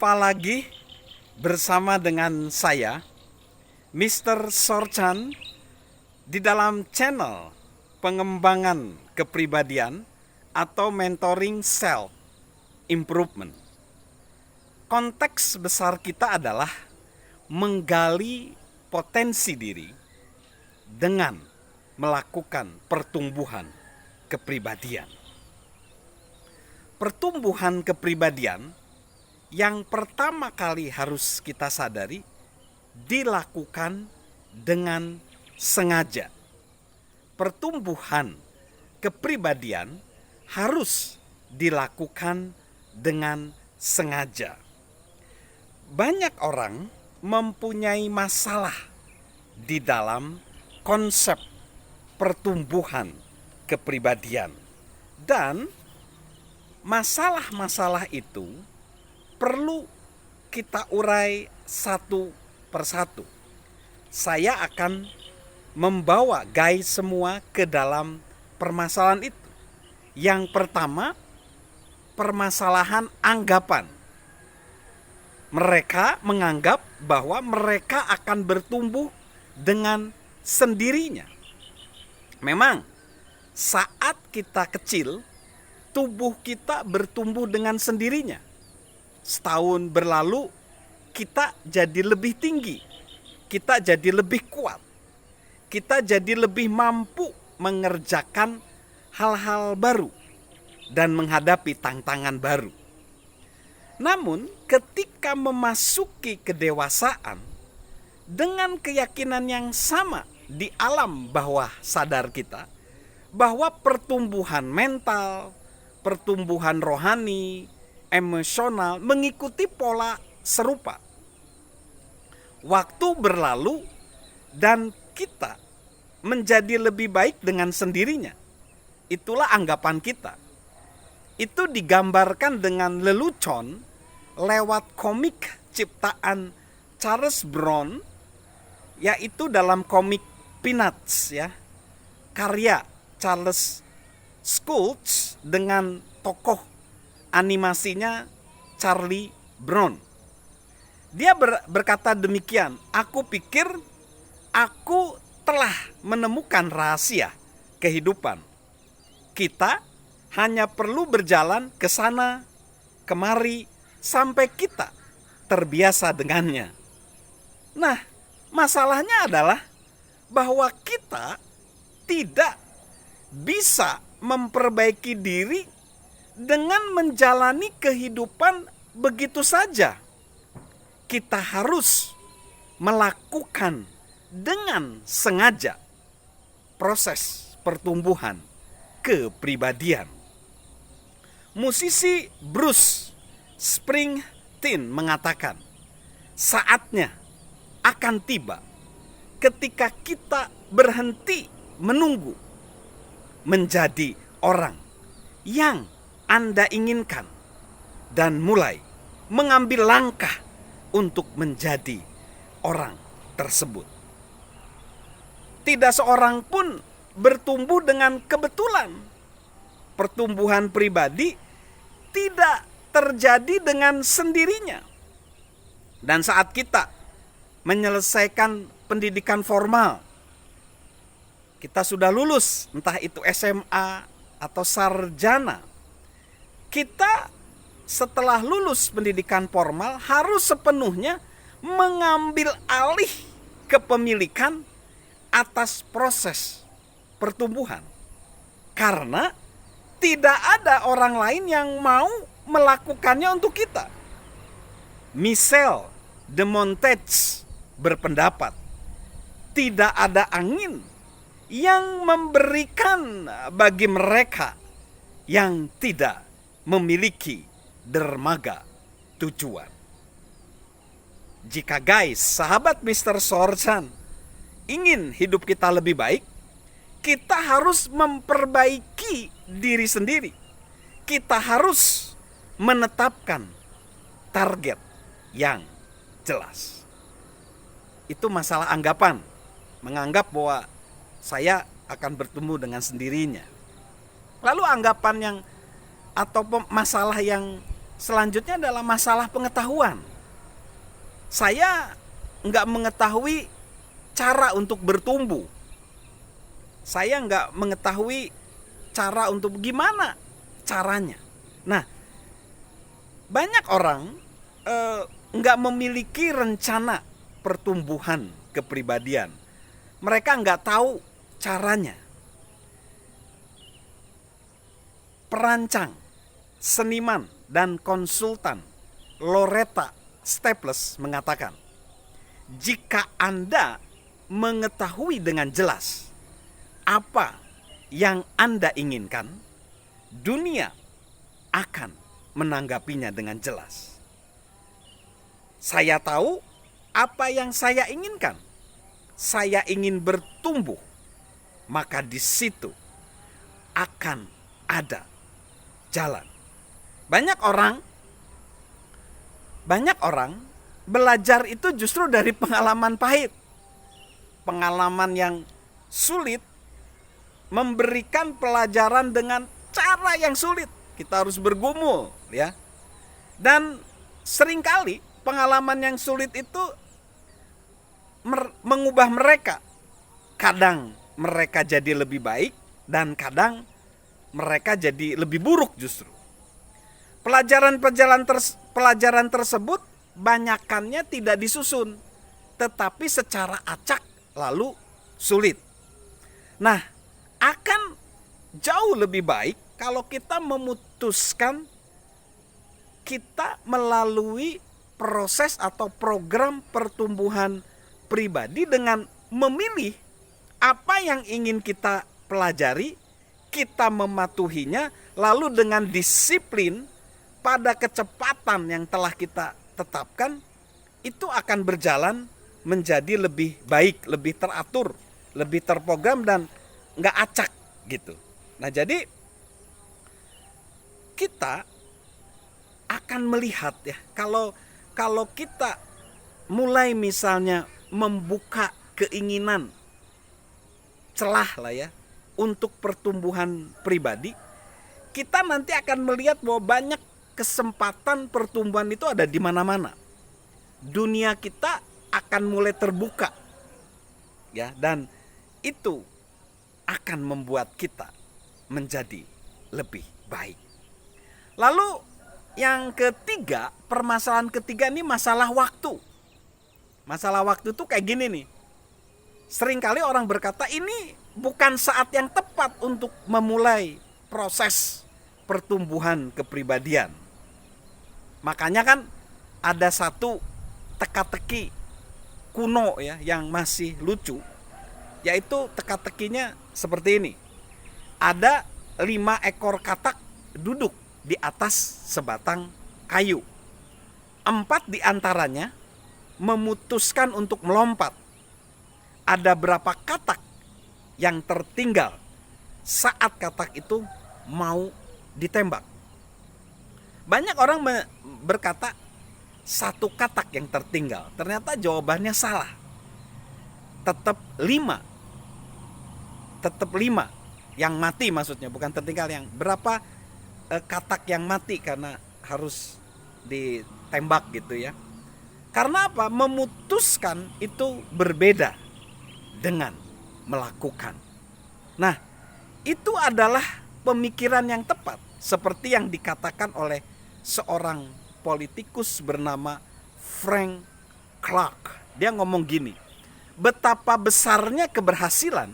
Jumpa lagi bersama dengan saya, Mr. Sorchan, di dalam channel pengembangan kepribadian atau mentoring self improvement. Konteks besar kita adalah menggali potensi diri dengan melakukan pertumbuhan kepribadian. Pertumbuhan kepribadian yang pertama kali harus kita sadari dilakukan dengan sengaja. Pertumbuhan kepribadian harus dilakukan dengan sengaja. Banyak orang mempunyai masalah di dalam konsep pertumbuhan kepribadian, dan masalah-masalah itu perlu kita urai satu persatu. Saya akan membawa guys semua ke dalam permasalahan itu. Yang pertama, permasalahan anggapan. Mereka menganggap bahwa mereka akan bertumbuh dengan sendirinya. Memang saat kita kecil, tubuh kita bertumbuh dengan sendirinya. Setahun berlalu, kita jadi lebih tinggi, kita jadi lebih kuat, kita jadi lebih mampu mengerjakan hal-hal baru dan menghadapi tantangan baru. Namun, ketika memasuki kedewasaan, dengan keyakinan yang sama di alam bawah sadar kita, bahwa pertumbuhan mental, pertumbuhan rohani, emosional mengikuti pola serupa. Waktu berlalu dan kita menjadi lebih baik dengan sendirinya. Itulah anggapan kita. Itu digambarkan dengan lelucon lewat komik ciptaan Charles Brown, yaitu dalam komik Peanuts, ya. Karya Charles Schulz dengan tokoh animasinya Charlie Brown. Dia berkata demikian, "Aku pikir aku telah menemukan rahasia kehidupan. Kita hanya perlu berjalan ke sana kemari sampai kita terbiasa dengannya." Nah, masalahnya adalah bahwa kita tidak bisa memperbaiki diri dengan menjalani kehidupan begitu saja. Kita harus melakukan dengan sengaja proses pertumbuhan kepribadian. Musisi Bruce Springsteen mengatakan, saatnya akan tiba ketika kita berhenti menunggu menjadi orang yang Anda inginkan dan mulai mengambil langkah untuk menjadi orang tersebut. Tidak seorang pun bertumbuh dengan kebetulan. Pertumbuhan pribadi tidak terjadi dengan sendirinya. Dan saat kita menyelesaikan pendidikan formal, kita sudah lulus, entah itu SMA atau sarjana, kita setelah lulus pendidikan formal harus sepenuhnya mengambil alih kepemilikan atas proses pertumbuhan. Karena tidak ada orang lain yang mau melakukannya untuk kita. Michel de Montaigne berpendapat, tidak ada angin yang memberikan bagi mereka yang tidak memiliki dermaga tujuan. Jika guys, sahabat Mr. Sorchan, ingin hidup kita lebih baik, kita harus memperbaiki diri sendiri. Kita harus menetapkan target yang jelas. Itu masalah anggapan. Menganggap bahwa saya akan bertemu dengan sendirinya. Lalu anggapan yang atau masalah yang selanjutnya adalah masalah pengetahuan. Saya nggak mengetahui cara untuk bertumbuh. Saya nggak mengetahui cara untuk gimana caranya. Nah, banyak orang nggak memiliki rencana pertumbuhan kepribadian. Mereka nggak tahu caranya. Perancang, seniman, dan konsultan Loretta Staples mengatakan, jika Anda mengetahui dengan jelas apa yang Anda inginkan, dunia akan menanggapinya dengan jelas. Saya tahu apa yang saya inginkan. Saya ingin bertumbuh, maka di situ akan ada jalan. Banyak orang belajar itu justru dari pengalaman pahit. Pengalaman yang sulit memberikan pelajaran dengan cara yang sulit. Kita harus bergumul, ya. Dan seringkali pengalaman yang sulit itu mengubah mereka. Kadang mereka jadi lebih baik dan kadang mereka jadi lebih buruk justru. Pelajaran tersebut banyakannya tidak disusun, tetapi secara acak lalu sulit. Nah, akan jauh lebih baik kalau kita memutuskan kita melalui proses atau program pertumbuhan pribadi dengan memilih apa yang ingin kita pelajari, kita mematuhinya, lalu dengan disiplin pada kecepatan yang telah kita tetapkan, itu akan berjalan menjadi lebih baik, lebih teratur, lebih terprogram dan nggak acak gitu. Nah, jadi kita akan melihat ya, kalau kita mulai misalnya membuka keinginan celah lah ya untuk pertumbuhan pribadi, kita nanti akan melihat bahwa banyak kesempatan pertumbuhan itu ada di mana-mana. Dunia kita akan mulai terbuka, ya, dan itu akan membuat kita menjadi lebih baik. Lalu yang ketiga, permasalahan ketiga ini masalah waktu. Masalah waktu itu kayak gini nih. Seringkali orang berkata ini bukan saat yang tepat untuk memulai proses pertumbuhan kepribadian. Makanya kan ada satu teka-teki kuno ya yang masih lucu, yaitu teka-tekinya seperti ini. Ada 5 ekor katak duduk di atas sebatang kayu. 4 diantaranya memutuskan untuk melompat. Ada berapa katak yang tertinggal saat katak itu mau ditembak? Banyak orang berkata 1 katak yang tertinggal. Ternyata jawabannya salah. Tetap 5 yang mati, maksudnya bukan tertinggal. Yang berapa katak yang mati karena harus ditembak gitu ya. Karena apa? Memutuskan itu berbeda dengan melakukan. Nah, itu adalah pemikiran yang tepat, seperti yang dikatakan oleh seorang politikus bernama Frank Clark. Dia ngomong gini, betapa besarnya keberhasilan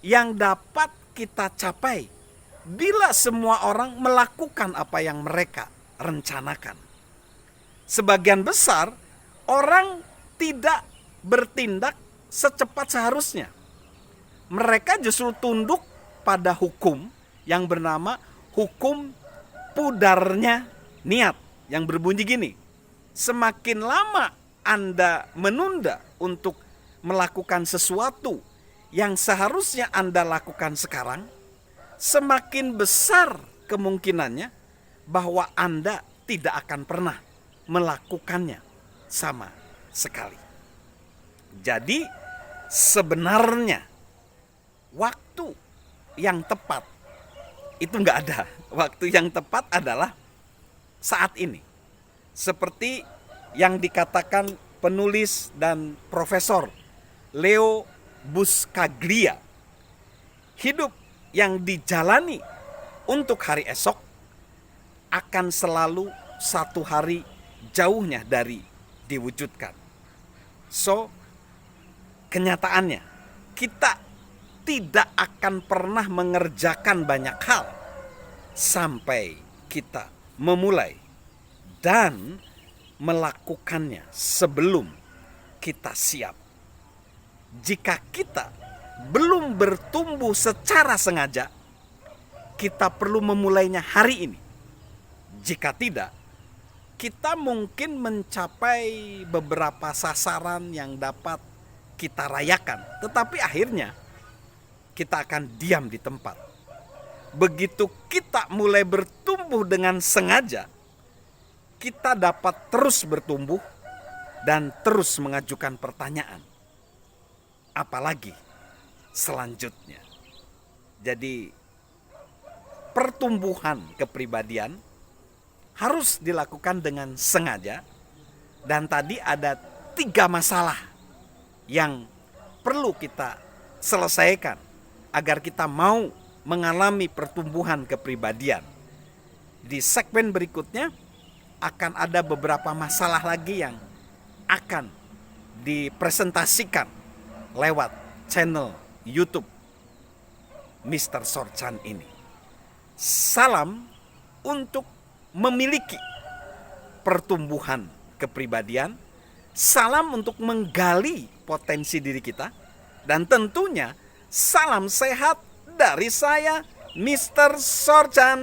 yang dapat kita capai bila semua orang melakukan apa yang mereka rencanakan. Sebagian besar orang tidak bertindak secepat seharusnya. Mereka justru tunduk pada hukum yang bernama hukum pudarnya niat, yang berbunyi gini: semakin lama Anda menunda untuk melakukan sesuatu yang seharusnya Anda lakukan sekarang, semakin besar kemungkinannya bahwa Anda tidak akan pernah melakukannya sama sekali. Jadi sebenarnya waktu yang tepat itu nggak ada. Waktu yang tepat adalah saat ini. Seperti yang dikatakan penulis dan profesor Leo Buscaglia, hidup yang dijalani untuk hari esok akan selalu satu hari jauhnya dari diwujudkan. So, kenyataannya kita tidak akan pernah mengerjakan banyak hal sampai kita memulai dan melakukannya sebelum kita siap. Jika kita belum bertumbuh secara sengaja, kita perlu memulainya hari ini. Jika tidak, kita mungkin mencapai beberapa sasaran yang dapat kita rayakan, tetapi akhirnya kita akan diam di tempat. Begitu kita mulai bertumbuh dengan sengaja, kita dapat terus bertumbuh dan terus mengajukan pertanyaan. Apalagi selanjutnya. Jadi pertumbuhan kepribadian harus dilakukan dengan sengaja. Dan tadi ada 3 masalah yang perlu kita selesaikan agar kita mau mengalami pertumbuhan kepribadian. Di segmen berikutnya akan ada beberapa masalah lagi yang akan dipresentasikan lewat channel YouTube Mr. Sorchan ini. Salam untuk memiliki pertumbuhan kepribadian, salam untuk menggali potensi diri kita, dan tentunya salam sehat dari saya, Mr. Sorchan.